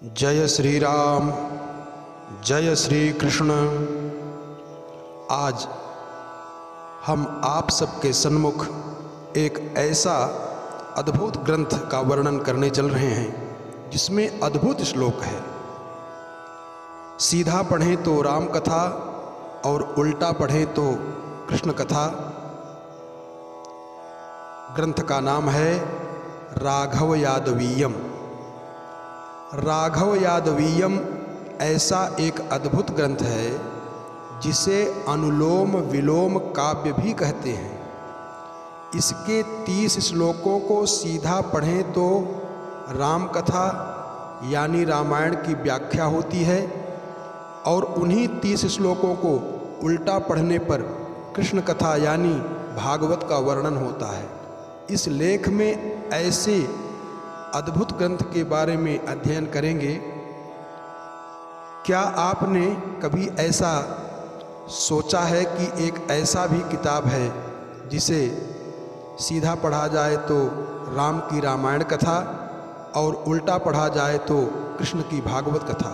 जय श्री राम, जय श्री कृष्ण। आज हम आप सबके सन्मुख एक ऐसा अद्भुत ग्रंथ का वर्णन करने चल रहे हैं जिसमें अद्भुत श्लोक है। सीधा पढ़ें तो राम कथा और उल्टा पढ़ें तो कृष्ण कथा। ग्रंथ का नाम है राघव यादवीयम। राघव यादवीयम ऐसा एक अद्भुत ग्रंथ है जिसे अनुलोम विलोम काव्य भी कहते हैं। इसके 30 श्लोकों को सीधा पढ़ें तो राम कथा यानी रामायण की व्याख्या होती है और उन्हीं 30 श्लोकों को उल्टा पढ़ने पर कृष्ण कथा यानी भागवत का वर्णन होता है। इस लेख में ऐसे अद्भुत ग्रंथ के बारे में अध्ययन करेंगे। क्या आपने कभी ऐसा सोचा है कि एक ऐसा भी किताब है जिसे सीधा पढ़ा जाए तो राम की रामायण कथा और उल्टा पढ़ा जाए तो कृष्ण की भागवत कथा।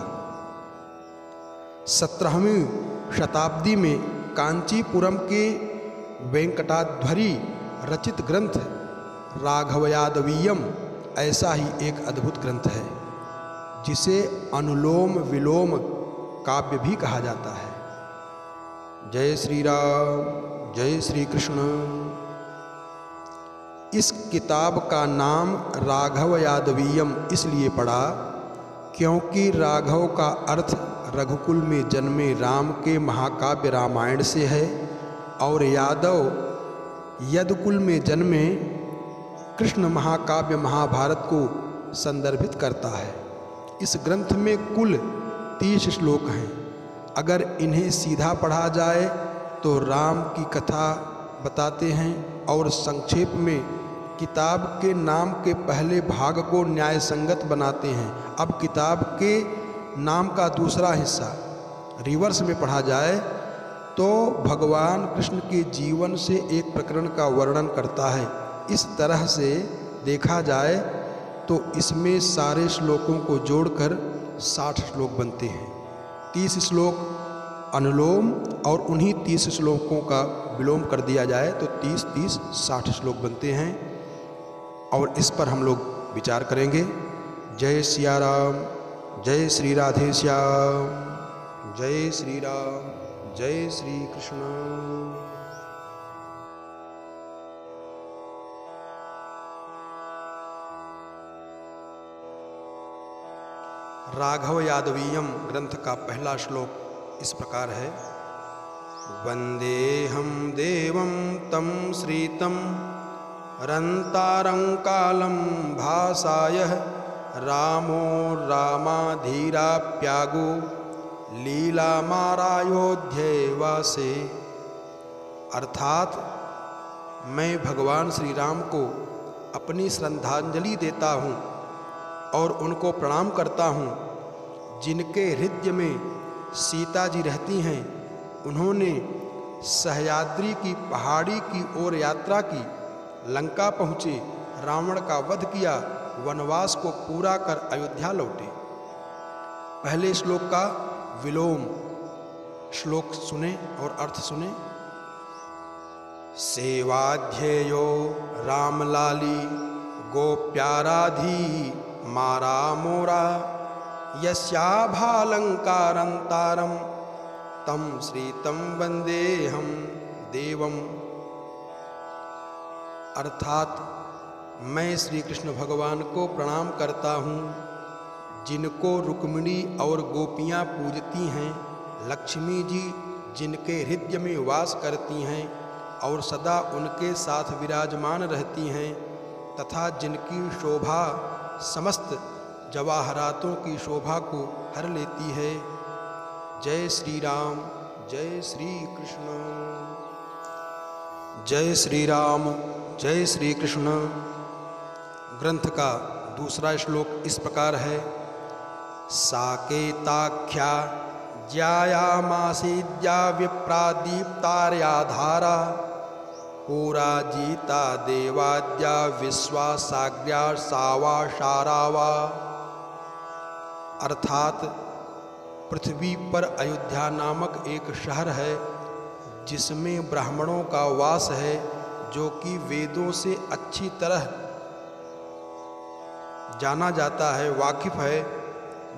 17वीं शताब्दी में कांचीपुरम के वेंकटाध्वरी रचित ग्रंथ राघव यादवीयम ऐसा ही एक अद्भुत ग्रंथ है जिसे अनुलोम विलोम काव्य भी कहा जाता है। जय श्री राम, जय श्री कृष्ण। इस किताब का नाम राघव यादवीयम इसलिए पड़ा क्योंकि राघव का अर्थ रघुकुल में जन्मे राम के महाकाव्य रामायण से है और यादव यदुकुल में जन्मे कृष्ण महाकाव्य महाभारत को संदर्भित करता है। इस ग्रंथ में कुल 30 श्लोक हैं। अगर इन्हें सीधा पढ़ा जाए तो राम की कथा बताते हैं और संक्षेप में किताब के नाम के पहले भाग को न्याय संगत बनाते हैं। अब किताब के नाम का दूसरा हिस्सा रिवर्स में पढ़ा जाए तो भगवान कृष्ण के जीवन से एक प्रकरण का वर्णन करता है। इस तरह से देखा जाए तो इसमें सारे श्लोकों को जोड़कर 60 श्लोक बनते हैं। 30 श्लोक अनुलोम और उन्हीं 30 श्लोकों का विलोम कर दिया जाए तो 30-30 60 श्लोक बनते हैं और इस पर हम लोग विचार करेंगे। जय सिया राम, जय श्री राधे श्याम, जय श्री राम, जय श्री कृष्ण। राघव यादवीयम ग्रंथ का पहला श्लोक इस प्रकार है। वंदेहम देवं तम श्रीतं रंतारं कालं भासायः रामो रामाधीराप्यागो लीलामारायोध्यवासे। अर्थात मैं भगवान श्री राम को अपनी श्रद्धांजलि देता हूँ और उनको प्रणाम करता हूँ जिनके हृदय में सीता जी रहती हैं। उन्होंने सह्याद्री की पहाड़ी की ओर यात्रा की, लंका पहुँचे, रावण का वध किया, वनवास को पूरा कर अयोध्या लौटे। पहले श्लोक का विलोम श्लोक सुने और अर्थ सुने। सेवाध्येयो रामलाली गोप्याराधी मारा मोरा यस्याभालंकारंतारम तम श्रीतं वंदेहम देवम। अर्थात मैं श्री कृष्ण भगवान को प्रणाम करता हूँ जिनको रुक्मिणी और गोपियाँ पूजती हैं, लक्ष्मी जी जिनके हृदय में वास करती हैं और सदा उनके साथ विराजमान रहती हैं तथा जिनकी शोभा समस्त जवाहरातों की शोभा को हर लेती है। जय श्री राम, जय श्री कृष्ण। जय श्री राम, जय श्री कृष्ण। ग्रंथ का दूसरा श्लोक इस प्रकार है। साकेताख्या ज्यायामासीद्या विप्रादीप्तार्या धारा पुराजिता देवाद्या विश्वासाग्र्या सावा शारावा। अर्थात पृथ्वी पर अयोध्या नामक एक शहर है जिसमें ब्राह्मणों का वास है, जो कि वेदों से अच्छी तरह जाना जाता है, वाकिफ है।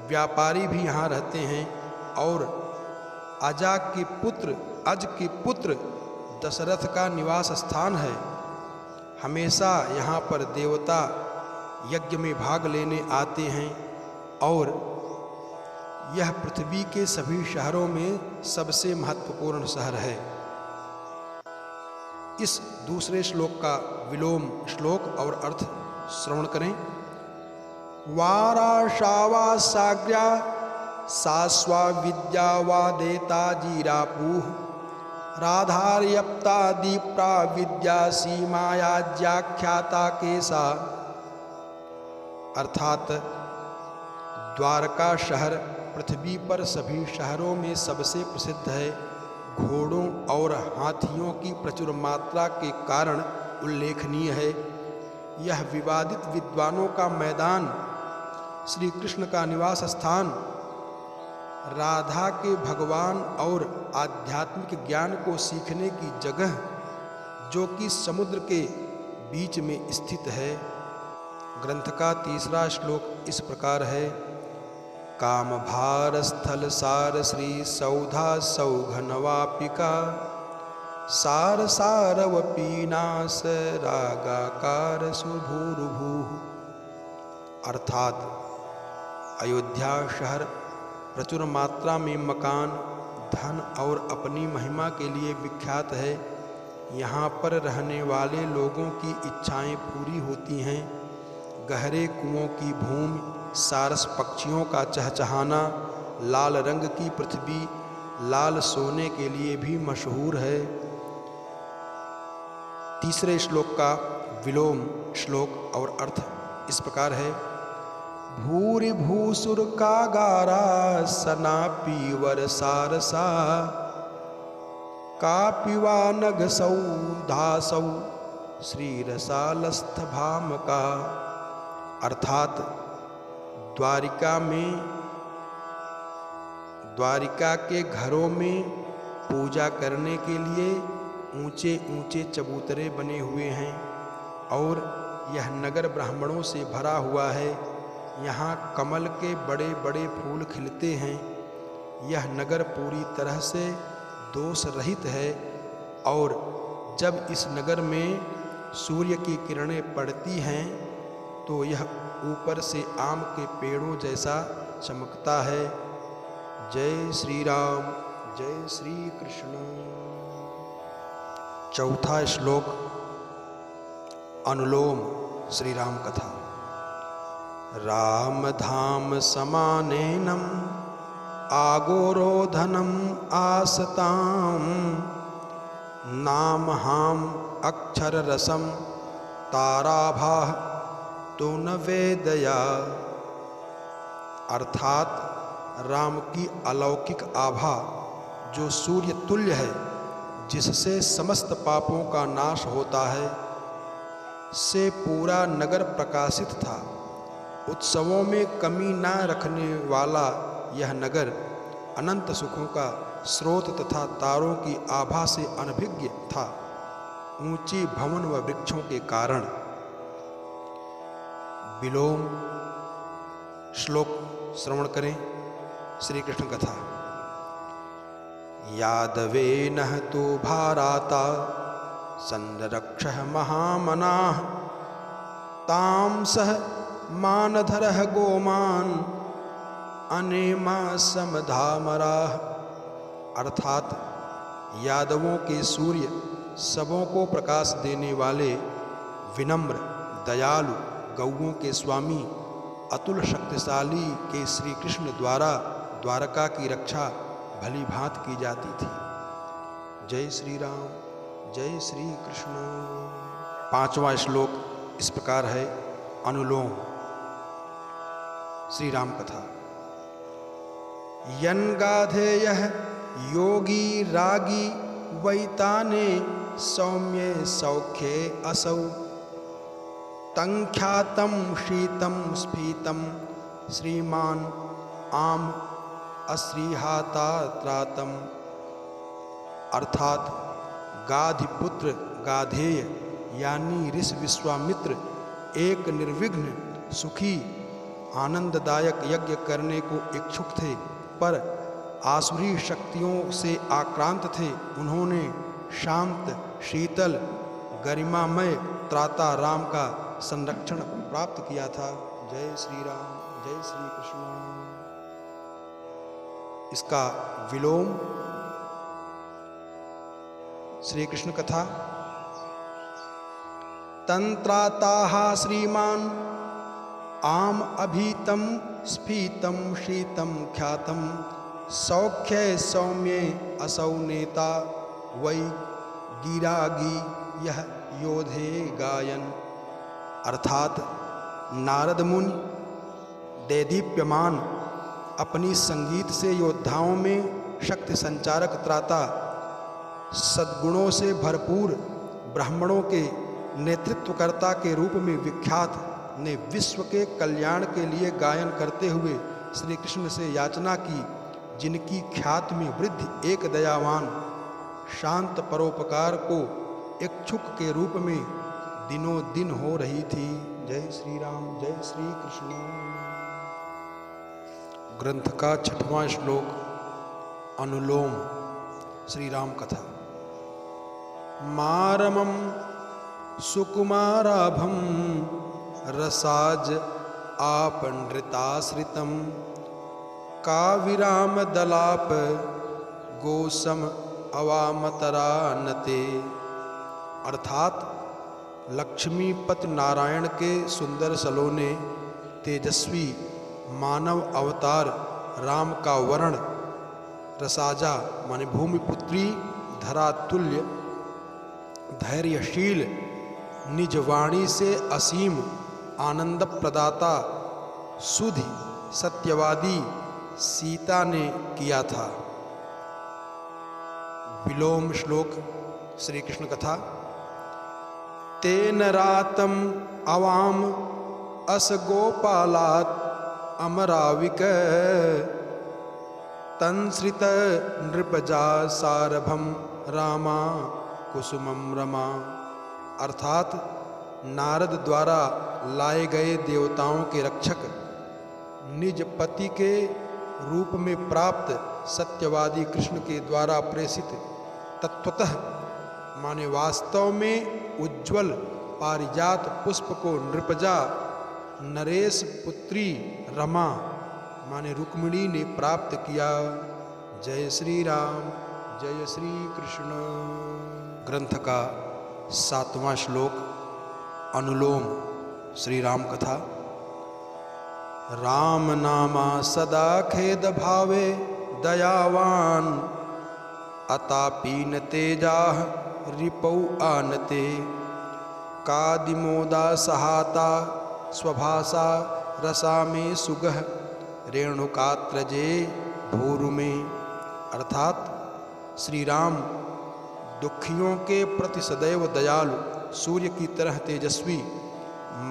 व्यापारी भी यहाँ रहते हैं और अज के पुत्र दशरथ का निवास स्थान है। हमेशा यहाँ पर देवता यज्ञ में भाग लेने आते हैं और यह पृथ्वी के सभी शहरों में सबसे महत्वपूर्ण शहर है। इस दूसरे श्लोक का विलोम श्लोक और अर्थ श्रवण करें। वाराशावा साग्र्या सास्वा विद्या वादेता जीरापूह राधार्यप्ता दीप्रा विद्या सीमायाज्याख्याता केसा। अर्थात द्वारका शहर पृथ्वी पर सभी शहरों में सबसे प्रसिद्ध है। घोड़ों और हाथियों की प्रचुर मात्रा के कारण उल्लेखनीय है। यह विवादित विद्वानों का मैदान, श्री कृष्ण का निवास स्थान, राधा के भगवान और आध्यात्मिक ज्ञान को सीखने की जगह, जो कि समुद्र के बीच में स्थित है। ग्रंथ का तीसरा श्लोक इस प्रकार है। काम भार स्थल सार श्री सौधा सौघनवापिका सार सारवपीनास रागाकार सुभूरुभू। अर्थात अयोध्या शहर प्रचुर मात्रा में मकान, धन और अपनी महिमा के लिए विख्यात है। यहाँ पर रहने वाले लोगों की इच्छाएं पूरी होती हैं। गहरे कुओं की भूमि, सारस पक्षियों का चहचहाना, लाल रंग की पृथ्वी लाल सोने के लिए भी मशहूर है। तीसरे श्लोक का विलोम श्लोक और अर्थ इस प्रकार है। भूरि भूसुर कागारा सना पीवर सारसा कापिवा नग सौ धासौ श्रीरसालस्थ भामका। अर्थात द्वारिका के घरों में पूजा करने के लिए ऊंचे ऊंचे चबूतरे बने हुए हैं और यह नगर ब्राह्मणों से भरा हुआ है। यहाँ कमल के बड़े बड़े फूल खिलते हैं। यह नगर पूरी तरह से दोष रहित है और जब इस नगर में सूर्य की किरणें पड़ती हैं तो यह ऊपर से आम के पेड़ों जैसा चमकता है। जय श्री राम, जय श्री कृष्ण। चौथा श्लोक अनुलोम श्री राम कथा। राम धाम समानेनम आगोरोधनम आसताम नाम हाम अक्षर रसम ताराभा तो न वेदया। अर्थात राम की अलौकिक आभा जो सूर्य तुल्य है, जिससे समस्त पापों का नाश होता है, से पूरा नगर प्रकाशित था। उत्सवों में कमी न रखने वाला यह नगर अनंत सुखों का स्रोत तथा तारों की आभा से अनभिज्ञ था, ऊंचे भवन व वृक्षों के कारण। विलोम श्लोक श्रवण करें। श्री कृष्ण कथा। यादवेनः तो भाराता संरक्षः महामनाः तां सह मानधरः गोमान अनेमा समधामराः। अर्थात यादवों के सूर्य, सबों को प्रकाश देने वाले, विनम्र दयालु, गौओं के स्वामी, अतुल शक्तिशाली के श्री कृष्ण द्वारा द्वारका की रक्षा भली भांत की जाती थी। जय श्री राम, जय श्री कृष्ण। पांचवा श्लोक इस प्रकार है। अनुलोम श्री राम कथा। यन गाधेयः योगी रागी वैताने सौम्ये सौख्ये असौ तंख्यातं शीतं स्फीतं श्रीमान आम अश्रीहातात्रातम। अर्थात गाधिपुत्र गाधेय यानी ऋषि विश्वामित्र एक निर्विघ्न सुखी आनंददायक यज्ञ करने को इच्छुक थे, पर आसुरी शक्तियों से आक्रांत थे। उन्होंने शांत शीतल गरिमामय त्राता राम का संरक्षण प्राप्त किया था। जय श्री राम, जय श्री कृष्ण। इसका विलोम श्री कृष्ण कथा। तंत्राताः श्रीमान आम अभीतम स्फीतम शीतम ख्यातम सौख्ये सौम्ये असौ नेता वै गिरागी यह योधे गायन। अर्थात नारद मुनि दैदीप्यमान अपनी संगीत से योद्धाओं में शक्ति संचारक त्राता, सद्गुणों से भरपूर ब्राह्मणों के नेतृत्वकर्ता के रूप में विख्यात ने विश्व के कल्याण के लिए गायन करते हुए श्री कृष्ण से याचना की, जिनकी ख्याति में वृद्धि एक दयावान शांत परोपकार को इच्छुक के रूप में दिनों दिन हो रही थी। जय श्री राम, जय श्री कृष्ण। ग्रंथ का 6वां श्लोक अनुलोम श्री राम कथा। मारमं सुकुमाराभं रसाज आपनृताश्रितं काविराम दलाप गोसम अवामतरानते। अर्थात लक्ष्मीपति नारायण के सुंदर सलोने तेजस्वी मानव अवतार राम का वर्ण रसाजा माने भूमिपुत्री धरातुल्य धैर्यशील निज वाणी से असीम आनंद प्रदाता सुधि सत्यवादी सीता ने किया था। विलोम श्लोक श्री कृष्ण कथा। तेन रातम अवाम अस गोपालात् अमराविक तंसृत नृपजा सारभम रामा कुसुमम रमा। अर्थात नारद द्वारा लाए गए देवताओं के रक्षक निज पति के रूप में प्राप्त सत्यवादी कृष्ण के द्वारा प्रेषित तत्वतः माने वास्तव में उज्ज्वल पारिजात पुष्प को नृपजा नरेश पुत्री रमा माने रुक्मिणी ने प्राप्त किया। जय श्री राम, जय श्री कृष्ण। ग्रंथ का 7वां श्लोक अनुलोम श्री राम कथा। राम नामा सदा खेद भावे दयावान अतापी न तेजाह रिपौ आनते कादिमोदा सहाता स्वभाषा रसा में सुगह रेणुकात्रजे भूरु में। अर्थात श्री राम दुखियों के प्रति सदैव दयालु सूर्य की तरह तेजस्वी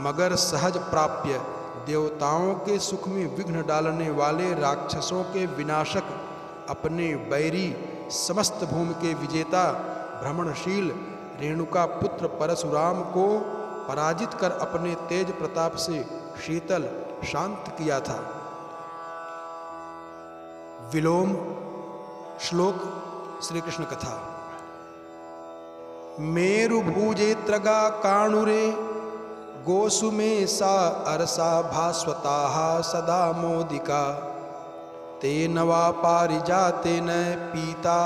मगर सहज प्राप्य देवताओं के सुख में विघ्न डालने वाले राक्षसों के विनाशक अपने बैरी समस्त भूमि के विजेता भ्रमणशील रेणुका पुत्र परशुराम को पराजित कर अपने तेज प्रताप से शीतल शांत किया था। विलोम श्लोक श्री कृष्ण कथा। मेरु भूजे त्रगा काणुरे गोसु में सा अरसा भास्वताः सदा मोदिका तेन वा पारिजातेन पीता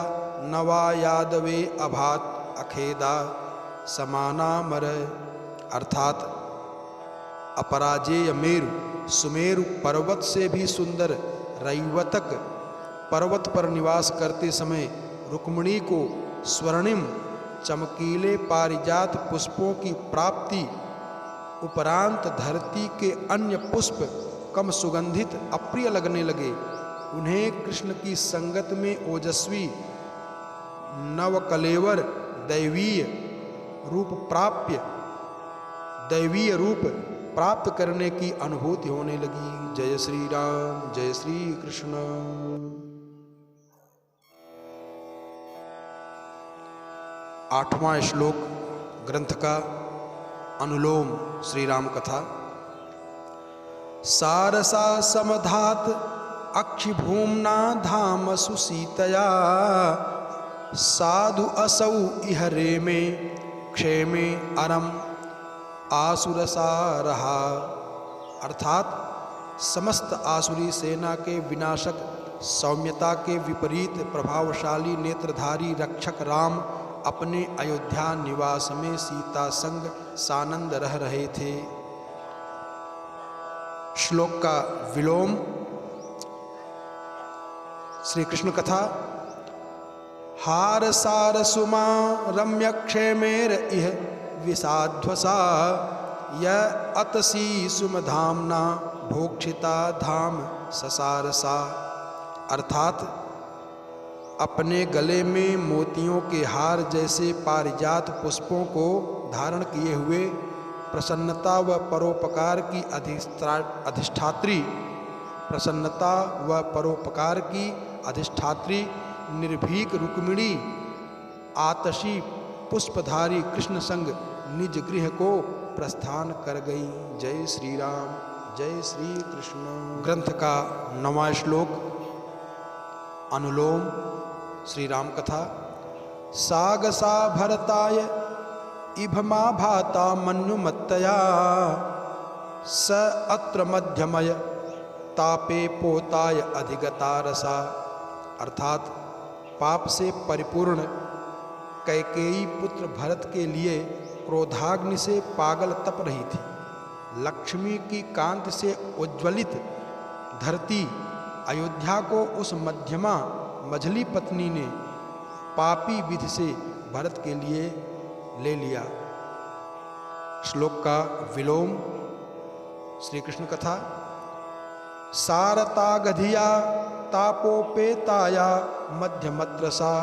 नवा यादवे अभात अखेदा समानामर। अर्थात अपराजेय मेरु सुमेरु पर्वत से भी सुंदर रैवतक पर्वत पर निवास करते समय रुक्मिणी को स्वर्णिम चमकीले पारिजात पुष्पों की प्राप्ति उपरांत धरती के अन्य पुष्प कम सुगंधित अप्रिय लगने लगे। उन्हें कृष्ण की संगत में ओजस्वी नवकलेवर दैवीय रूप प्राप्त करने की अनुभूति होने लगी। जय श्री राम, जय श्री कृष्ण। 8वां श्लोक ग्रंथ का अनुलोम श्री राम कथा। सारसा समधात अक्षिभूम्ना धाम सुसीतया साधु असौ इहरे में क्षेमे अरम आसुरसा रहा। अर्थात समस्त आसुरी सेना के विनाशक, सौम्यता के विपरीत प्रभावशाली नेत्रधारी रक्षक राम अपने अयोध्या निवास में सीता संग सानंद रह रहे थे। श्लोक का विलोम। श्री कृष्ण कथा। हार सार सुमा रम्य क्षेमेर इह विषाध्वसा य अतसी सुमधाम्ना भोक्षिता धाम ससारसा। अर्थात अपने गले में मोतियों के हार जैसे पारिजात पुष्पों को धारण किए हुए प्रसन्नता व परोपकार की अधिष्ठात्री निर्भीक रुक्मिणी आतशी पुष्पधारी कृष्ण संग निज गृह को प्रस्थान कर गई। जय श्री राम, जय श्री कृष्ण। ग्रंथ का 9वां श्लोक अनुलोम श्री राम कथा। सागसा भरताय इभमा भाता मन्युमत्तया स अत्र मध्यमय तापे पोताय अधिगता रसा। अर्थात पाप से परिपूर्ण कैकेयी पुत्र भरत के लिए क्रोधाग्नि से पागल तप रही थी। लक्ष्मी की कांति से उज्ज्वलित धरती अयोध्या को उस मध्यमा मझली पत्नी ने पापी विधि से भरत के लिए ले लिया। श्लोक का विलोम श्री कृष्ण कथा। सारता गधिया तापोपेताया मध्यमत्रसा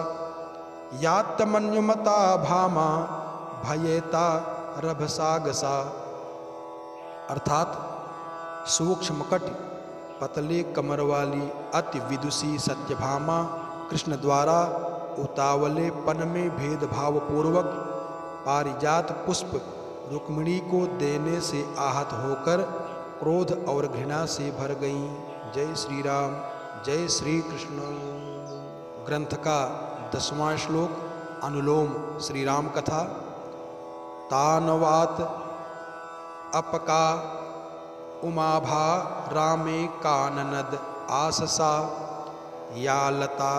यात्तमन्युमता भामा भयेता रभसागसा। अर्थात सूक्ष्म कट पतले कमर वाली अति विदुषी सत्यभामा कृष्ण द्वारा उतावले पन में भेदभाव पूर्वक पारिजात पुष्प रुक्मिणी को देने से आहत होकर क्रोध और घृणा से भर गईं। जय श्री राम, जय श्री कृष्ण। ग्रंथ का 10वां श्लोक अनुलोम श्री राम कथा। तानवात अपका उमाभा रामे काननद आससा या लता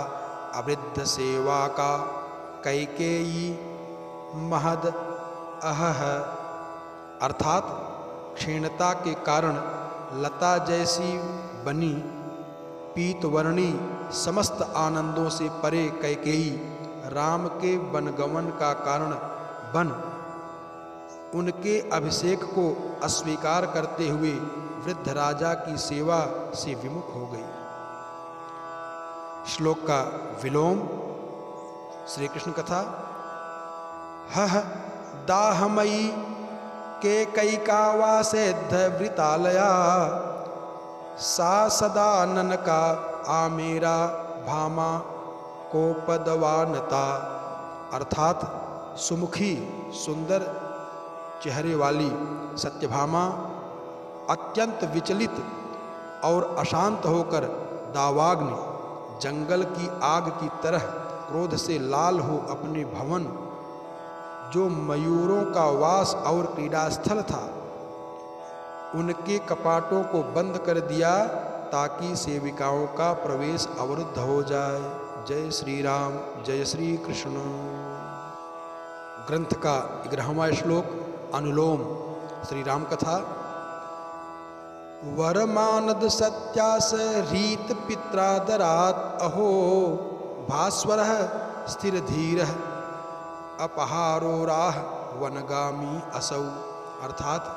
अवृद्ध सेवा का कैकेयी महद अहह। अर्थात क्षीणता के कारण लता जैसी बनी पीतवर्णी समस्त आनंदों से परे कैकेयी राम के वनगमन का कारण बन उनके अभिषेक को अस्वीकार करते हुए वृद्ध राजा की सेवा से विमुख हो गई। श्लोक का विलोम श्री कृष्ण कथा। हह दाहमयी के कैकावासेद्ध वृतालया सा सदा ननका आमेरा भामा कोपदवानता। अर्थात सुमुखी सुंदर चेहरे वाली सत्यभामा अत्यंत विचलित और अशांत होकर दावाग्नि जंगल की आग की तरह क्रोध से लाल हो अपने भवन जो मयूरों का वास और क्रीड़ास्थल था उनके कपाटों को बंद कर दिया ताकि सेविकाओं का प्रवेश अवरुद्ध हो जाए। जय श्री राम, जय श्री कृष्ण। ग्रंथ का 11वां श्लोक अनुलोम श्री राम कथा। वरमानद सत्यास रीत पित्रादरात अहो भास्वर स्थिर धीर अपहारो राह वनगामी असौ। अर्थात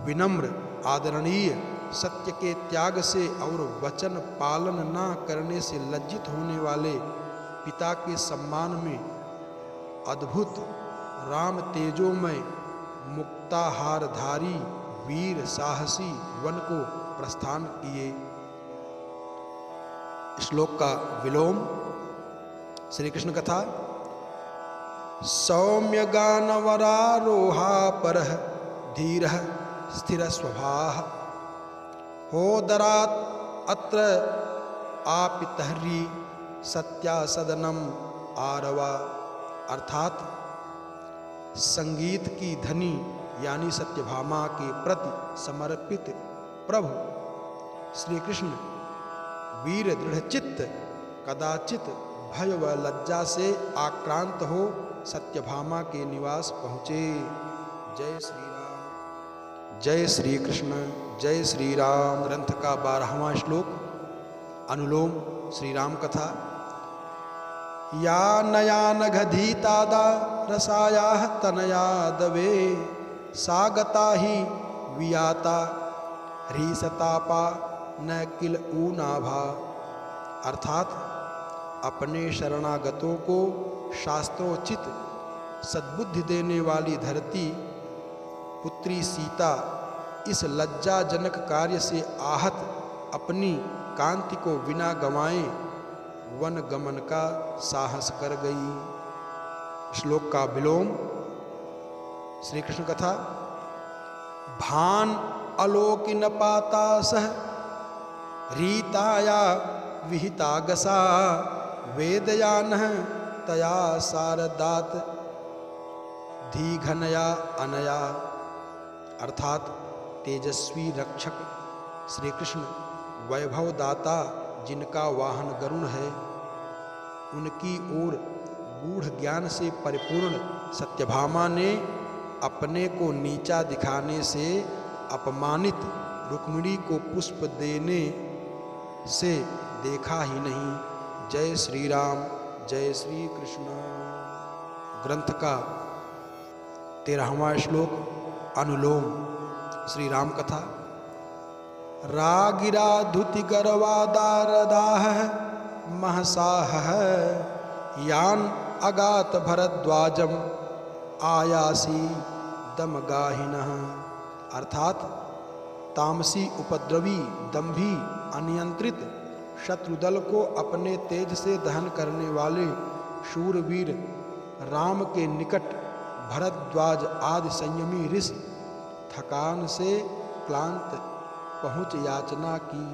विनम्र आदरणीय सत्य के त्याग से और वचन पालन न करने से लज्जित होने वाले पिता के सम्मान में अद्भुत राम तेजोमय मुक्ताहारधारी वीर साहसी वन को प्रस्थान किए। श्लोक का विलोम। श्री कृष्ण कथा। सौम्य गानवरारोहा परः धीरः स्थिर स्वभावः होदरात् अत्र आपितहरी सत्या सदनम आरवा। अर्थात संगीत की धनी यानी सत्यभामा के प्रति समर्पित प्रभु श्री कृष्ण वीर दृढ़चित्त कदाचित भय व लज्जा से आक्रांत हो सत्यभामा के निवास पहुँचे। जय श्री राम। जय श्री कृष्ण। जय श्री राम। ग्रंथ का 12वां श्लोक। अनुलोम श्री राम कथा। या नया नघधीतादा रसाया तनया दवे सागता ही वियाता ह्रीसतापा न किल ऊनाभा। अर्थात अपने शरणागतों को शास्त्रोचित सद्बुद्धि देने वाली धरती पुत्री सीता इस लज्जाजनक कार्य से आहत अपनी कांति को बिना गंवाए वन गमन का साहस कर गई। श्लोक का विलोम। श्री कृष्ण कथा। भान अलोकिन पाता सह रीताया विहितागसा वेदयान तया सारदात धीघनया अनया। अर्थात तेजस्वी रक्षक श्री कृष्ण वैभव दाता जिनका वाहन गरुण है, उनकी ओर गूढ़ ज्ञान से परिपूर्ण सत्यभामा ने अपने को नीचा दिखाने से अपमानित रुक्मिणी को पुष्प देने से देखा ही नहीं। जय श्री राम। जय श्री कृष्ण। ग्रंथ का 13वां श्लोक। अनुलोम श्री राम कथा। रागिरा धुति गर्वादारदाह महसाह यान अगात भरद्वाजम आयासी दमगाहिनः। अर्थात तामसी उपद्रवी दंभी अनियंत्रित शत्रुदल को अपने तेज से दहन करने वाले शूरवीर राम के निकट भरद्वाज आदि संयमी ऋषि थकान से क्लांत पहुँच याचना की।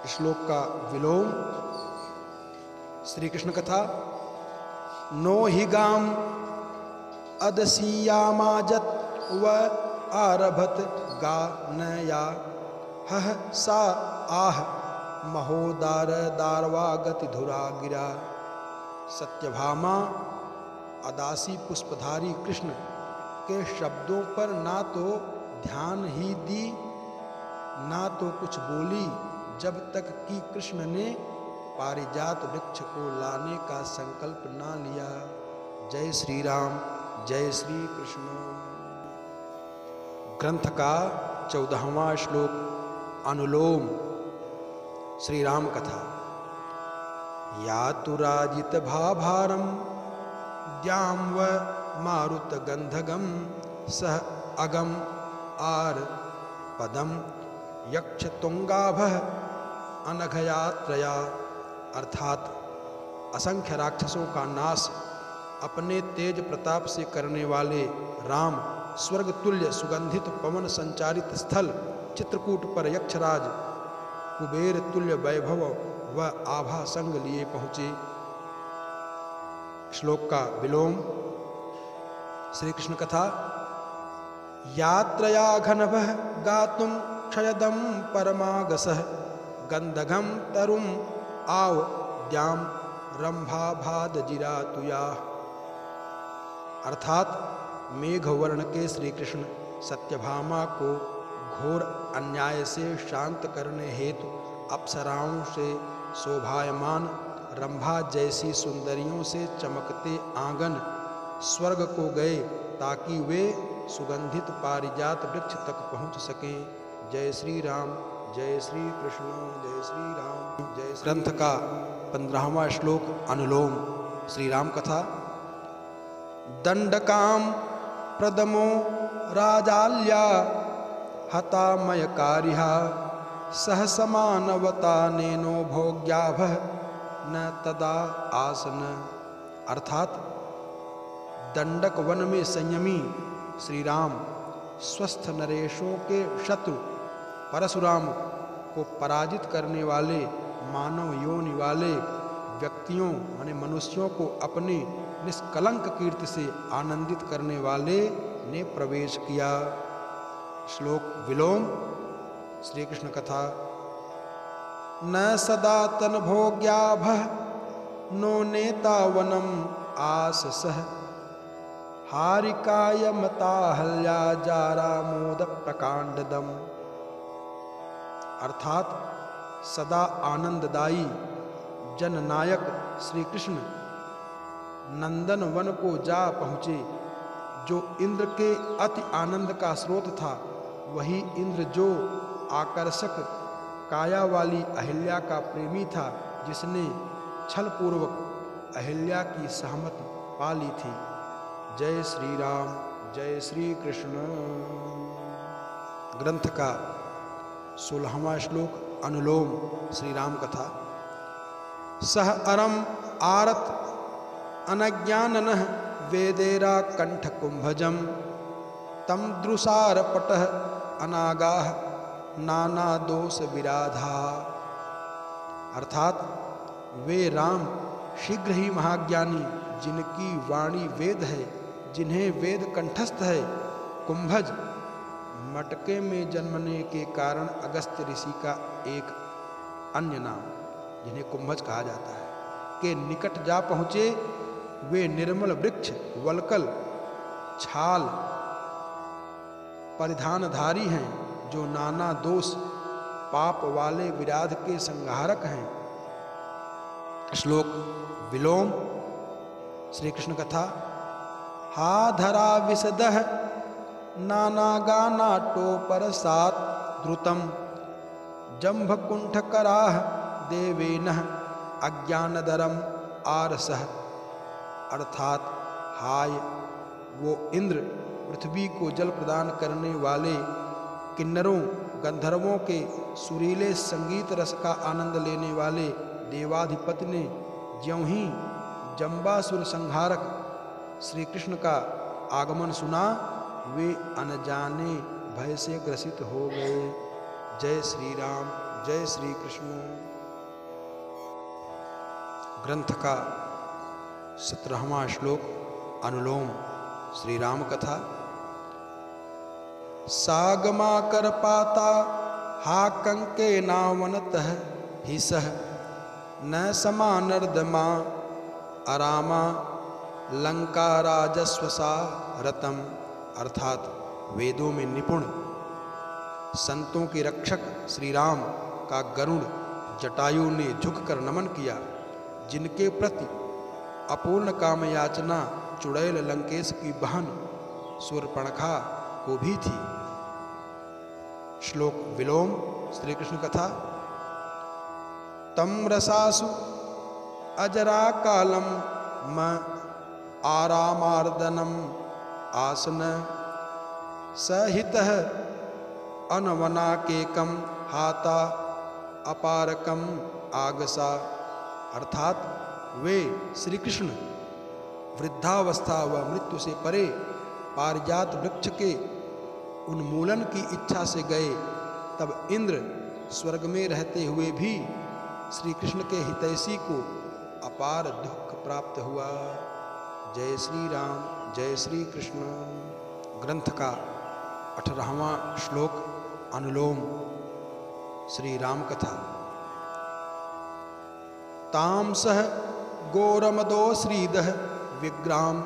श्लोक का विलोम। श्री कृष्ण कथा। नो हि गाम अदसीयामाजत व आरभत गा नया हह सा आह महोदार दारवागति धुरा गिरा। सत्यभामा अदासी पुष्पधारी कृष्ण के शब्दों पर ना तो ध्यान ही दी ना तो कुछ बोली जब तक कि कृष्ण ने पारिजात वृक्ष को लाने का संकल्प ना लिया। जय श्री राम। जय श्री कृष्ण। ग्रंथ का 14वां श्लोक। अनुलोम श्री राम कथा। या तु राजित भाभारम द्याम व मारुत गंधगम सह अगम आर पदम यक्ष तुंगाभ अनघयात्रया। अर्थात असंख्य राक्षसों का नाश अपने तेज प्रताप से करने वाले राम स्वर्ग तुल्य सुगंधित पवन संचारित स्थल चित्रकूट पर यक्षराज कुबेर तुल्य वैभव व आभा संग लिए पहुँचे। श्लोक का विलोम। श्री कृष्ण कथा। यात्रया घनभः गातुम क्षयदम परमागसः गंधघम तरुम आव द्याम रंभाभाद जिरातुया। अर्थात मेघवर्ण के श्री कृष्ण सत्यभामा को घोर अन्याय से शांत करने हेतु अप्सराओं से शोभायमान रंभा जैसी सुंदरियों से चमकते आंगन स्वर्ग को गए ताकि वे सुगंधित पारिजात वृक्ष तक पहुंच सकें। जय श्री राम। जय श्री कृष्ण। जय श्री राम। जय। ग्रंथ का 15वां श्लोक। अनुलोम श्री राम कथा। दंडकाम प्रदमो राजाल्या हतामयकारिहा सह समानवता नेनो भोग्याभः न तदा आसन। अर्थात दंडक वन में संयमी श्री राम स्वस्थ नरेशों के शत्रु परशुराम को पराजित करने वाले मानव योनि वाले व्यक्तियों माने मनुष्यों को अपने निष्कलंक कीर्ति से आनंदित करने वाले ने प्रवेश किया। श्लोक विलोम। श्री कृष्ण कथा। न सदा तन भोग्याभः नो नेता वनम आस सह हारिकाय मताहल्या जारामोद प्रकांडदम। अर्थात सदा आनंददायी जननायक श्री कृष्ण नंदन वन को जा पहुँचे। जो इंद्र के अति आनंद का स्रोत था, वही इंद्र जो आकर्षक काया वाली अहिल्या का प्रेमी था, जिसने छलपूर्वक अहिल्या की सहमति पा ली थी। जय श्री राम, जय श्री कृष्ण। ग्रंथ का 16वां श्लोक अनुलोम श्री राम कथा। सह अरम आरत अनज्ञाननः वेदेरा कंठ कुंभजम तम द्रुसार पटः अनागाह नाना दोष विराधा। अर्थात वे राम शीघ्र ही महाज्ञानी, जिनकी वाणी वेद है, जिन्हें वेद कंठस्थ है, कुंभज मटके में जन्मने के कारण अगस्त्य ऋषि का एक अन्य नाम, जिन्हें कुंभज कहा जाता है, के निकट जा पहुँचे। वे निर्मल वृक्ष वलकल छाल परिधानधारी हैं, जो नाना दोष पाप वाले विराध के संहारक हैं। श्लोक विलोम। श्री कृष्ण कथा। हा धरा विशदः नानागानाटोपरसात् द्रुतं जम्भकुण्ठकराः देवेनः अज्ञानदरम आरसः। अर्थात हाय वो इंद्र पृथ्वी को जल प्रदान करने वाले किन्नरों गंधर्वों के सुरीले संगीत रस का आनंद लेने वाले देवाधिपति ने ज्यों ही जम्बासुर संहारक श्री कृष्ण का आगमन सुना, वे अनजाने भय से ग्रसित हो गए। जय श्री राम, जय श्री कृष्ण। ग्रंथ का 17वां श्लोक अनुलोम श्री राम कथा। सागमा कर पाता हा कंके नावनतः ही सह न समानर्दमा अरामा लंका राजस्वसा रतम। अर्थात वेदों में निपुण संतों के रक्षक श्री राम का गरुड़ जटायु ने झुककर नमन किया, जिनके प्रति अपूर्ण काम याचना चुड़ैल लंकेश की बहन शूर्पणखा को भी थी। श्लोक विलोम। श्री कृष्ण कथा। तम रसासु अजरा कालम म आरामार्दनम आसन सहितः अनवनाकेकम हाता अपारकम आगसा। अर्थात वे श्री कृष्ण वृद्धावस्था व मृत्यु से परे पारिजात वृक्ष के उन्मूलन की इच्छा से गए। तब इंद्र स्वर्ग में रहते हुए भी श्री कृष्ण के हितैषी को अपार दुख प्राप्त हुआ। जय श्री राम, जय श्री कृष्ण। ग्रंथ का 18वां श्लोक अनुलोम श्री राम कथा। ताम सह गोरमदो श्रीदः विग्राम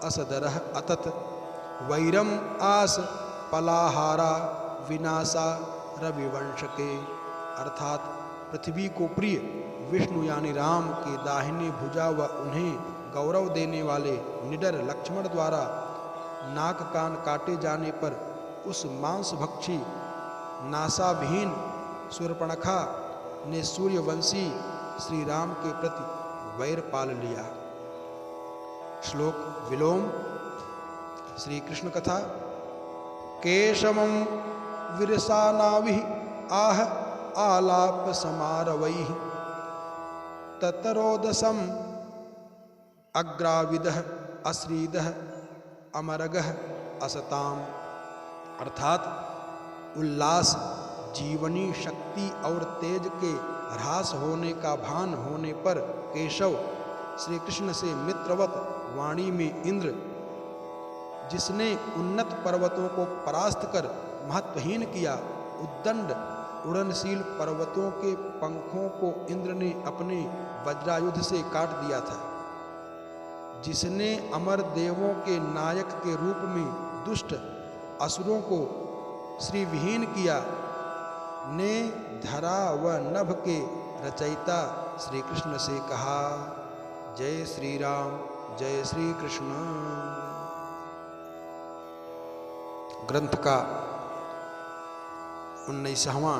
असदरः अतत वैरम आस पलाहारा विनाशा रविवंश के। अर्थात पृथ्वी को प्रिय विष्णु यानी राम के दाहिने भुजा व उन्हें गौरव देने वाले निडर लक्ष्मण द्वारा नाक कान काटे जाने पर उस मांसभक्षी नासाविहीन शूर्पणखा ने सूर्यवंशी श्री राम के प्रति वैर पाल लिया। श्लोक विलोम श्री कृष्ण कथा। केशवं विरसानाभिः आह आलाप समारवैः ततरोदसम अग्राविदः अश्रीदः अमरगः असताम। अर्थात उल्लास, जीवनी शक्ति और तेज के ह्रास होने का भान होने पर केशव श्री कृष्ण से मित्रवत वाणी में इंद्र, जिसने उन्नत पर्वतों को परास्त कर महत्वहीन किया, उद्दंड उड़नशील पर्वतों के पंखों को इंद्र ने अपने वज्रायुध से काट दिया था, जिसने अमर देवों के नायक के रूप में दुष्ट असुरों को श्रीविहीन किया, ने धरा व नभ के रचयिता श्री कृष्ण से कहा, जय श्री राम, जय श्री कृष्ण। ग्रंथ का 19वां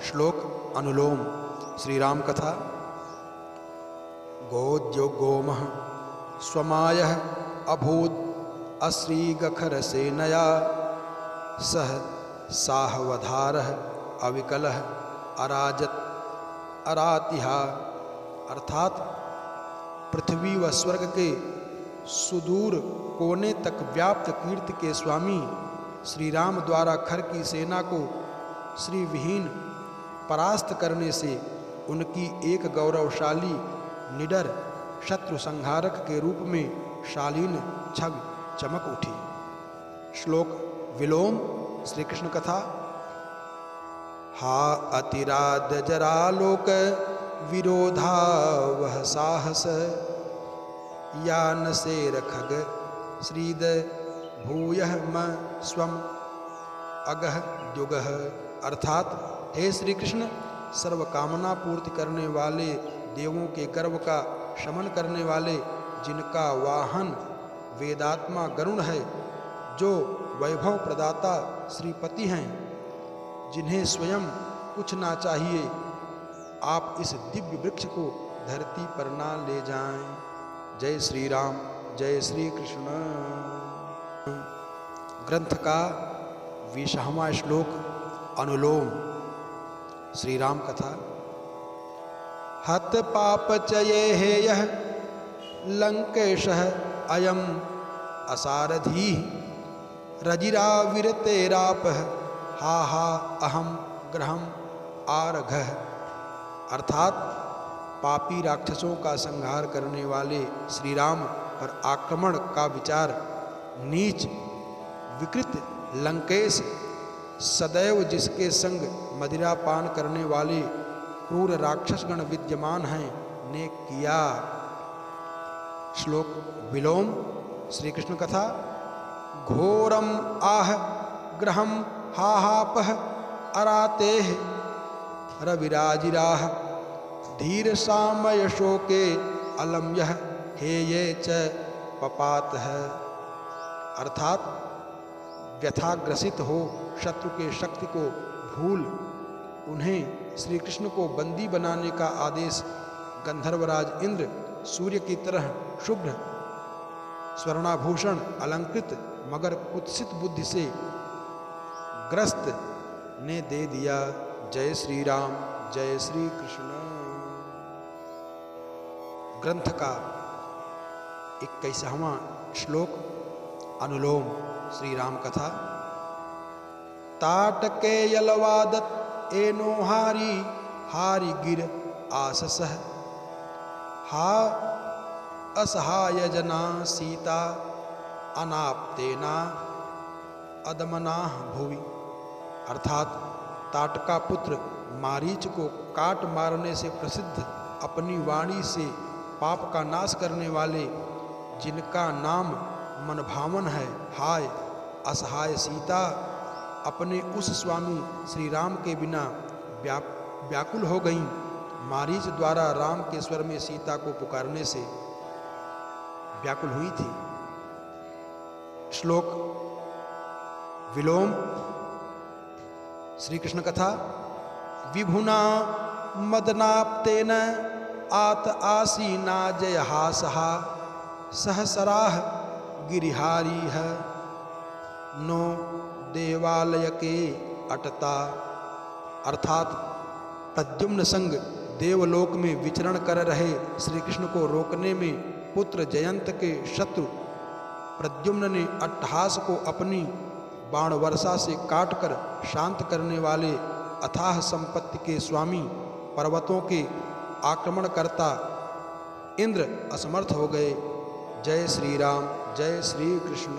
श्लोक अनुलोम श्री राम कथा। गोद्यो गोमः स्वमायः अभूत अश्रीगखर सेनया सह साहवधारः अविकलः अराजत अरातिहा। अर्थात पृथ्वी व स्वर्ग के सुदूर कोने तक व्याप्त कीर्ति के स्वामी श्री राम द्वारा खर की सेना को श्रीविहीन परास्त करने से उनकी एक गौरवशाली निडर शत्रु संहारक के रूप में शालीन छवि चमक उठी। श्लोक विलोम श्री कृष्ण कथा। हा अतिराद जरालोक विरोधा वह साहस यान से रखग श्रीद भूयः म स्वम अगह द्युगः। अर्थात हे श्री कृष्ण, सर्व कामना पूर्ति करने वाले, देवों के गर्व का शमन करने वाले, जिनका वाहन वेदात्मा गरुण है, जो वैभव प्रदाता श्रीपति हैं, जिन्हें स्वयं कुछ ना चाहिए, आप इस दिव्य वृक्ष को धरती पर ना ले जाएं। जय श्री राम, जय श्री कृष्ण। ग्रंथ का 20वां श्लोक अनुलोम श्री राम कथा। हत पाप चये हेयः लंकेशः अयम असारधी रजिराविरतेरापः हा हा अहम ग्रहम आरघः। अर्थात पापी राक्षसों का संहार करने वाले श्री राम पर आक्रमण का विचार नीच विकृत लंकेश, सदैव जिसके संग मदिरा पान करने वाले क्रूर राक्षसगण विद्यमान हैं, ने किया। श्लोक विलोम श्री कृष्ण कथा। घोरम आह ग्रहम हाहापह अरातेह रविराजिराह धीर सामय शोके अलम यह हेये च पपातः। अर्थात व्यथाग्रसित हो शत्रु के शक्ति को भूल उन्हें श्री कृष्ण को बंदी बनाने का आदेश गंधर्वराज इंद्र सूर्य की तरह शुभ्र स्वर्णाभूषण अलंकृत मगर कुत्सित बुद्धि से ग्रस्त ने दे दिया। जय श्री राम, जय श्री कृष्ण। ग्रंथ का 21वां श्लोक अनुलोम श्री राम कथा। ताटके यलवादत एनो हारी हारी गिर आससः हा असहाय जना सीता अनाप्तेना अदमना भुवि। अर्थात ताटका पुत्र मारीच को काट मारने से प्रसिद्ध, अपनी वाणी से पाप का नाश करने वाले, जिनका नाम मनभावन है, हाय असहाय सीता अपने उस स्वामी श्री राम के बिना व्याकुल हो गईं। मारीच द्वारा राम के स्वर में सीता को पुकारने से व्याकुल हुई थी। श्लोक विलोम श्री कृष्ण कथा। विभुना मदनाप्तेन आत आसीना जयहासहा सहसराह गिरिहारी है, नो देवालय के अटता। अर्थात प्रद्युम्न संग देवलोक में विचरण कर रहे श्री कृष्ण को रोकने में पुत्र जयंत के शत्रु प्रद्युम्न ने अट्टहास को अपनी बाण वर्षा से काटकर शांत करने वाले अथाह संपत्ति के स्वामी पर्वतों के आक्रमणकर्ता इंद्र असमर्थ हो गए। जय श्री राम, जय श्री कृष्ण।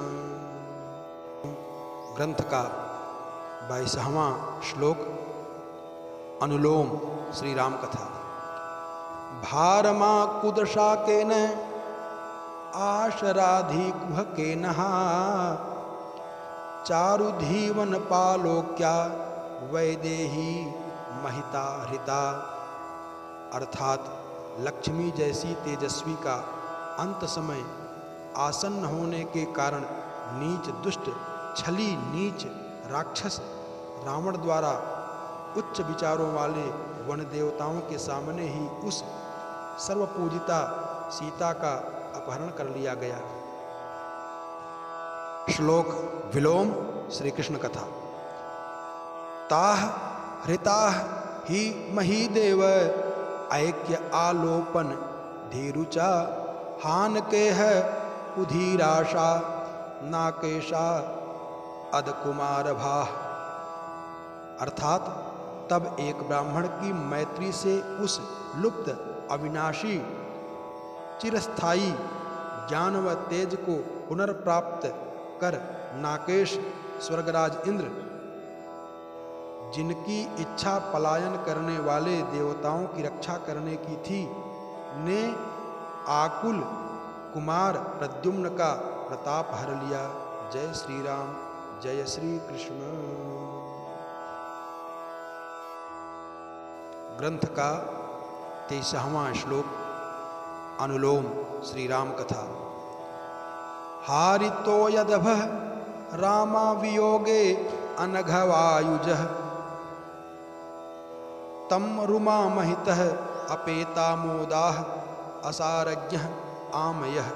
ग्रंथ का 22वां श्लोक अनुलोम श्री राम कथा। भारमा कुदशा के न आशराधि कुह के नहा, चारुधीवन पालोक्या वैदेही महिता हृता। अर्थात लक्ष्मी जैसी तेजस्वी का अंत समय आसन्न होने के कारण नीच दुष्ट छली नीच राक्षस रावण द्वारा उच्च विचारों वाले वन देवताओं के सामने ही उस सर्वपूजिता सीता का अपहरण कर लिया गया। श्लोक विलोम श्री कृष्ण कथा। ताह हृताह ही महीदेव ऐक्य आलोपन धीरुचा, हान के है उधीराशा नाकेशा अदकुमार भाह। अर्थात तब एक ब्राह्मण की मैत्री से उस लुप्त अविनाशी चिरस्थायी ज्ञान व तेज को पुनर्प्राप्त कर नाकेश स्वर्गराज इंद्र, जिनकी इच्छा पलायन करने वाले देवताओं की रक्षा करने की थी, ने आकुल कुमार प्रद्युम्न का प्रताप हर लिया। जय श्री राम, जय श्री कृष्ण। ग्रंथ का 23वां श्लोक अनुलोम श्री राम कथा। हारितो यदभः रामा वियोगे अनघवायुजः, तम रुमा महितः अपेता मोदाः असारज्ञः आमयः।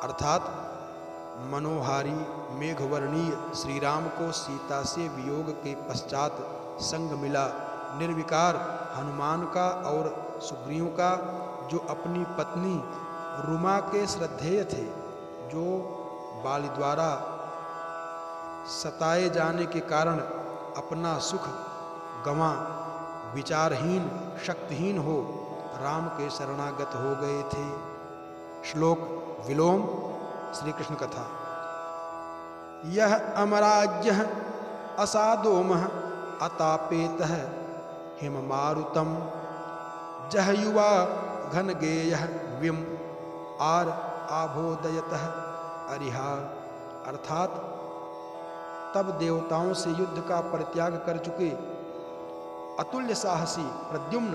अर्थात मनोहारी मेघवर्णीय श्री राम को सीता से वियोग के पश्चात संग मिला निर्विकार हनुमान का और सुग्रीव का, जो अपनी पत्नी रुमा के श्रद्धेय थे, जो बाली द्वारा सताए जाने के कारण अपना सुख गंवा विचारहीन शक्तिहीन हो राम के शरणागत हो गए थे। श्लोक विलोम श्री कृष्ण कथा। यह अमराज्य असादोमः अतापेतः हिममारुतम, जह युवा घनगेयः विम आर आभोदयतः अरिहा। अर्थात तब देवताओं से युद्ध का परित्याग कर चुके अतुल्य साहसी प्रद्युम्न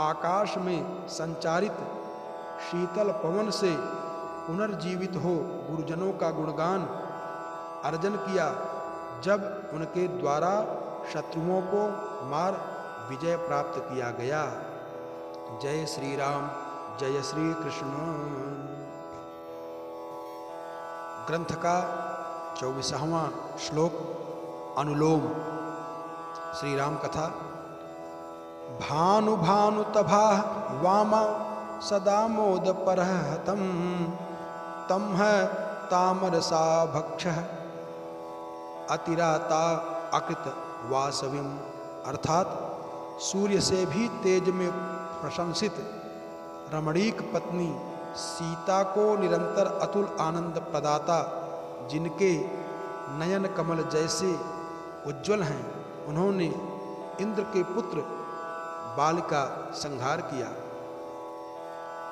आकाश में संचारित शीतल पवन से पुनर्जीवित हो गुरुजनों का गुणगान अर्जन किया, जब उनके द्वारा शत्रुओं को मार विजय प्राप्त किया गया। जय श्री राम, जय श्री कृष्ण। ग्रंथ का 24वां श्लोक अनुलोम श्री राम कथा। भानु भानु तभा वामा सदा मोद परहतम, तम है तामरसा भक्षः अतिराता अकृत वासविम। अर्थात सूर्य से भी तेज में प्रशंसित रमणीक पत्नी सीता को निरंतर अतुल आनंद प्रदाता, जिनके नयन कमल जैसे उज्ज्वल हैं, उन्होंने इंद्र के पुत्र बाल का संहार किया।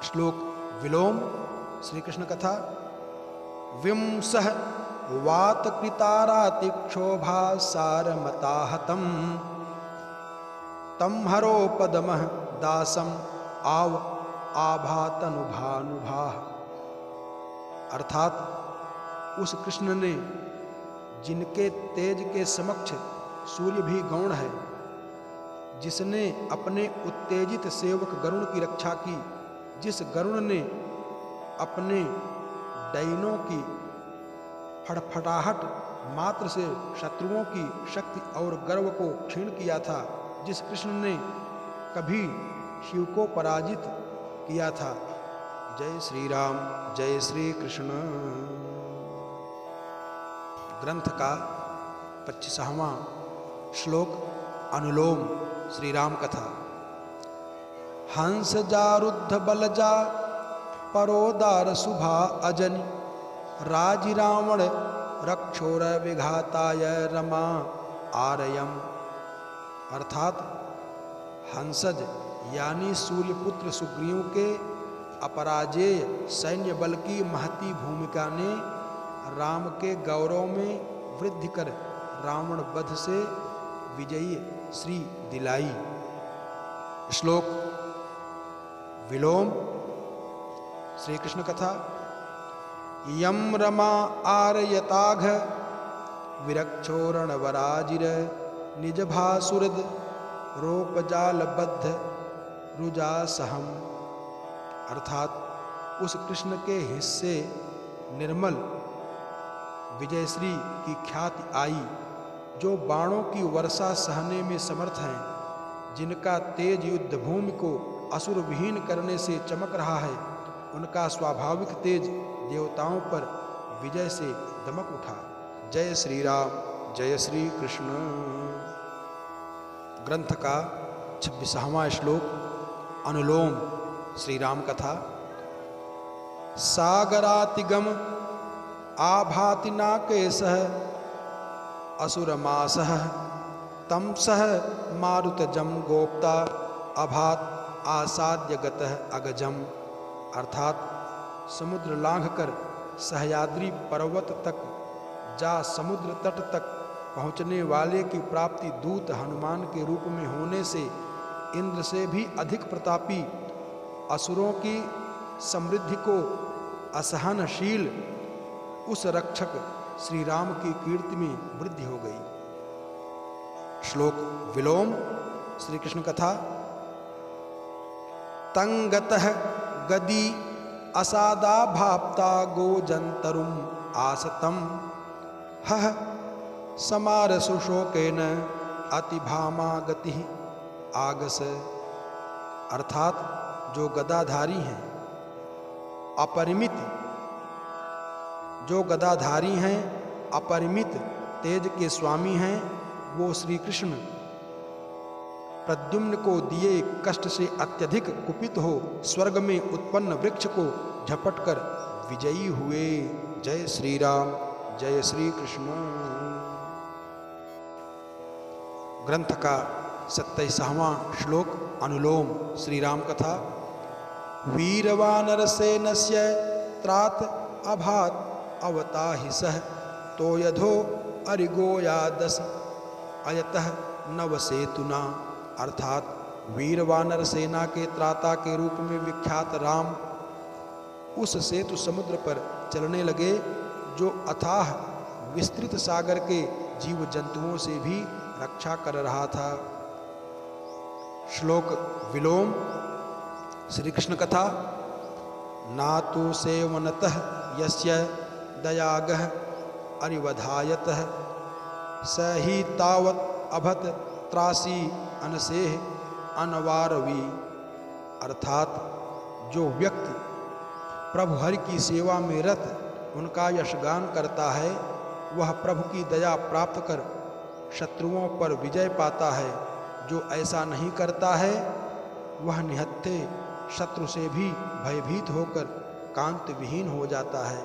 श्लोक विलोम श्री कृष्ण कथा। विंसः वातकृतारातिक्षोभा सारमताहतम, तम हरो पदमः दासम आव आभातनुभा। अर्थात उस कृष्ण ने, जिनके तेज के समक्ष सूर्य भी गौण है, जिसने अपने उत्तेजित सेवक गरुण की रक्षा की, जिस गरुण ने अपने डैनों की फड़फड़ाहट मात्र से शत्रुओं की शक्ति और गर्व को क्षीण किया था, जिस कृष्ण ने कभी शिव को पराजित किया था। जय श्री राम, जय श्री कृष्ण। ग्रंथ का 25वां श्लोक अनुलोम श्री राम कथा। हंस जारुद्ध बलजा परोदार सुभा अजनि राजि रावण रक्षोर विघाताय रमा आरयम। अर्थात हंसज यानी सूर्यपुत्र सुग्रीव के अपराजेय सैन्य बल की महती भूमिका ने राम के गौरव में वृद्धि कर रावण वध से विजयी श्री दिलाई। श्लोक विलोम श्री कृष्ण कथा। यम रमा आरयताघ विरक्षोरण वराजिर निज भासुरद रोपजालबद्ध रुजासहम। अर्थात उस कृष्ण के हिस्से निर्मल विजयश्री की ख्याति आई, जो बाणों की वर्षा सहने में समर्थ हैं, जिनका तेज युद्ध भूमि को असुर विहीन करने से चमक रहा है। उनका स्वाभाविक तेज देवताओं पर विजय से दमक उठा। जय श्री राम, जय श्री कृष्ण। ग्रंथ का 26वां श्लोक अनुलोम श्री राम कथा। सागरातिगम आभाति नाकेशः असुरमासः तम सह मारुतजम गोप्ता अभात आसाद्य गतः अगजम। अर्थात समुद्र लांघकर सह्याद्री पर्वत तक जा समुद्र तट तक पहुँचने वाले की प्राप्ति दूत हनुमान के रूप में होने से इंद्र से भी अधिक प्रतापी असुरों की समृद्धि को असहनशील उस रक्षक श्री राम की कीर्ति में वृद्धि हो गई। श्लोक विलोम श्री कृष्ण कथा। तंगतः गदी असादा भाप्ता गोजंतरुम आसतम हह समार सुशोकेन अतिभामा गति आगस। अर्थात जो गदाधारी हैं अपरिमित, जो गदाधारी हैं अपरिमित तेज के स्वामी हैं, वो श्री कृष्ण प्रद्युम्न को दिए कष्ट से अत्यधिक कुपित हो स्वर्ग में उत्पन्न वृक्ष को झपटकर विजयी हुए। जय श्री राम, जय श्री कृष्ण। ग्रंथ का 27वां श्लोक अनुलोम श्री राम कथा। वीरवानर सेनस्य त्रात अभात अवताहिसः तो यधो अरिगोयादस अयतः नवसेतुना। अर्थात वीर वानर सेना के त्राता के रूप में विख्यात राम उस सेतु समुद्र पर चलने लगे, जो अथाह विस्तृत सागर के जीव जंतुओं से भी रक्षा कर रहा था। श्लोक विलोम श्री कृष्ण कथा। नातु सेवनतः यस्य दयागः अरिवधायतः स ही तावत अभत त्रासी अनसेह अनवारवी। अर्थात जो व्यक्ति प्रभु हरि की सेवा में रत उनका यशगान करता है, वह प्रभु की दया प्राप्त कर शत्रुओं पर विजय पाता है। जो ऐसा नहीं करता है, वह निहत्थे शत्रु से भी भयभीत होकर कांत विहीन हो जाता है।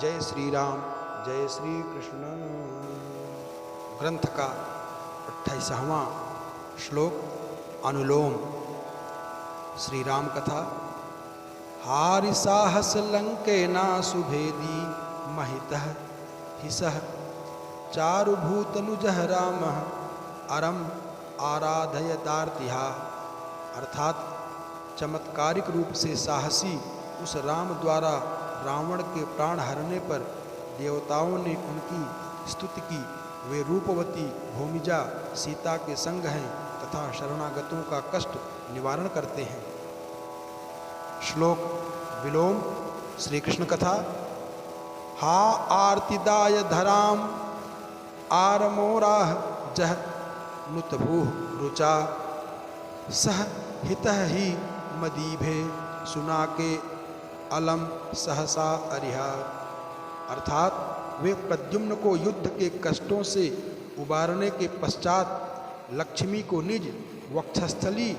जय श्री राम, जय श्री कृष्ण। ग्रंथ का 28वां श्लोक अनुलोम श्री राम कथा। हारि साहस लंकेना सुभेदी महितः हिसः चारुभूतनुजः रामः अरम आराधयदार्तिहा। अर्थात चमत्कारिक रूप से साहसी उस राम द्वारा रावण के प्राण हरने पर देवताओं ने उनकी स्तुति की। वे रूपवती भूमिजा सीता के संग हैं तथा शरणागतों का कष्ट निवारण करते हैं। श्लोक विलोम श्री कृष्ण कथा। हा आरतिदाय धराम आरमोराह जह नुतभूः रुचा सह हितः ही मदीभे सुना के अलम सहसा अरिहा। अर्थात वे प्रद्युम्न को युद्ध के कष्टों से उबारने के पश्चात लक्ष्मी को निज वक्षस्थली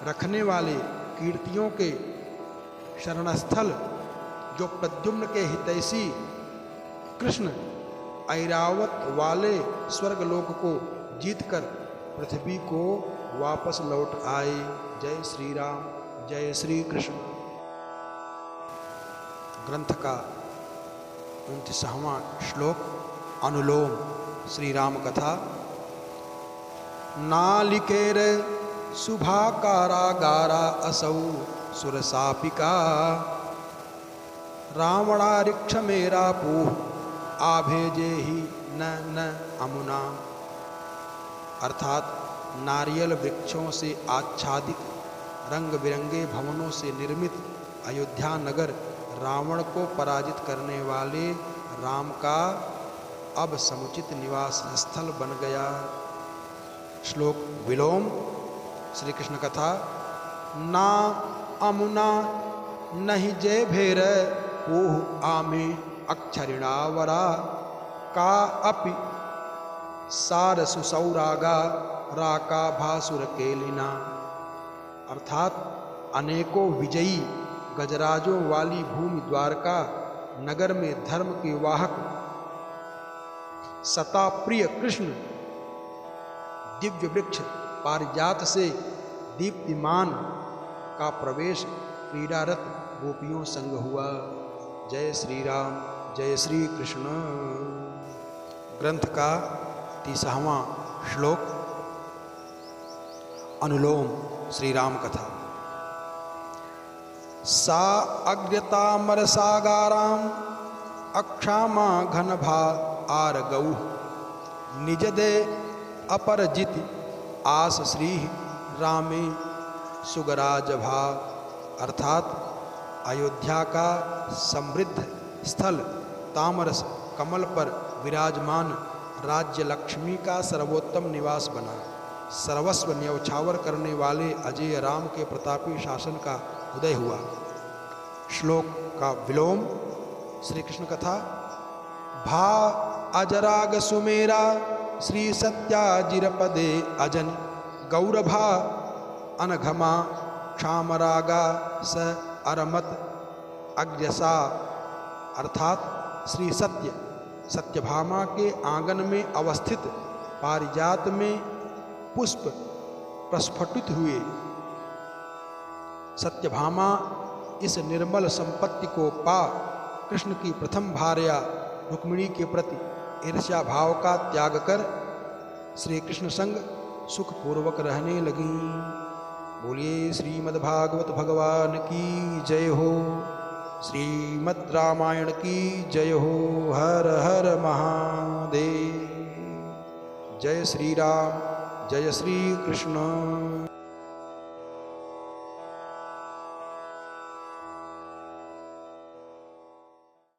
रखने वाले कीर्तियों के शरणस्थल जो प्रद्युम्न के हितैषी कृष्ण ऐरावत वाले स्वर्गलोक को जीतकर पृथ्वी को वापस लौट आए। जय श्री राम, जय श्री कृष्ण। ग्रंथ का 29वां श्लोक अनुलोम श्री राम कथा। नालिकेर शुभाकारागारा असौ सुरसापिका रावणारिक्ष मेरा पूह आभेजे ही न अमुना। अर्थात नारियल वृक्षों से आच्छादित रंग बिरंगे भवनों से निर्मित अयोध्या नगर रावण को पराजित करने वाले राम का अब समुचित निवास स्थल बन गया। श्लोक विलोम श्री कृष्ण कथा। ना अमुना नहीं जय भेर पूह आमे अक्षरिणावरा का अपि सार सुसौरागा राका भासुर केलिना। अर्थात अनेकों विजयी गजराजों वाली भूमि द्वारका नगर में धर्म के वाहक सता प्रिय कृष्ण दिव्य वृक्ष पारिजात से दीप्तिमान का प्रवेश क्रीडारत गोपियों संग हुआ। जय श्री राम, जय श्री कृष्ण। ग्रंथ का 30वां श्लोक अनुलोम श्री राम कथा। सा अग्र्यतामर सागाराम अक्षामा घनभा आरगौ निजदे अपरजित आस श्री रामे सुगराज भा। अर्थात अयोध्या का समृद्ध स्थल तामरस कमल पर विराजमान राज्य लक्ष्मी का सर्वोत्तम निवास बना। सर्वस्व न्यौछावर करने वाले अजय राम के प्रतापी शासन का उदय हुआ। श्लोक का विलोम श्री कृष्ण कथा। भा अजराग सुमेरा श्री सत्याजिरपदे अजन गौरभा अनघमा क्षामरागा स अरमत अग्रसा। अर्थात श्री सत्यभामा के आंगन में अवस्थित पारिजात में पुष्प प्रस्फुटित हुए। सत्यभामा इस निर्मल संपत्ति को पा कृष्ण की प्रथम भार्या रुक्मिणी के प्रति ईर्ष्या भाव का त्याग कर श्री कृष्ण संग सुखपूर्वक रहने लगी। बोलिए श्रीमद्भागवत भगवान की जय हो। श्रीमद् रामायण की जय हो। हर हर महादेव। जय श्री राम, जय श्री कृष्ण।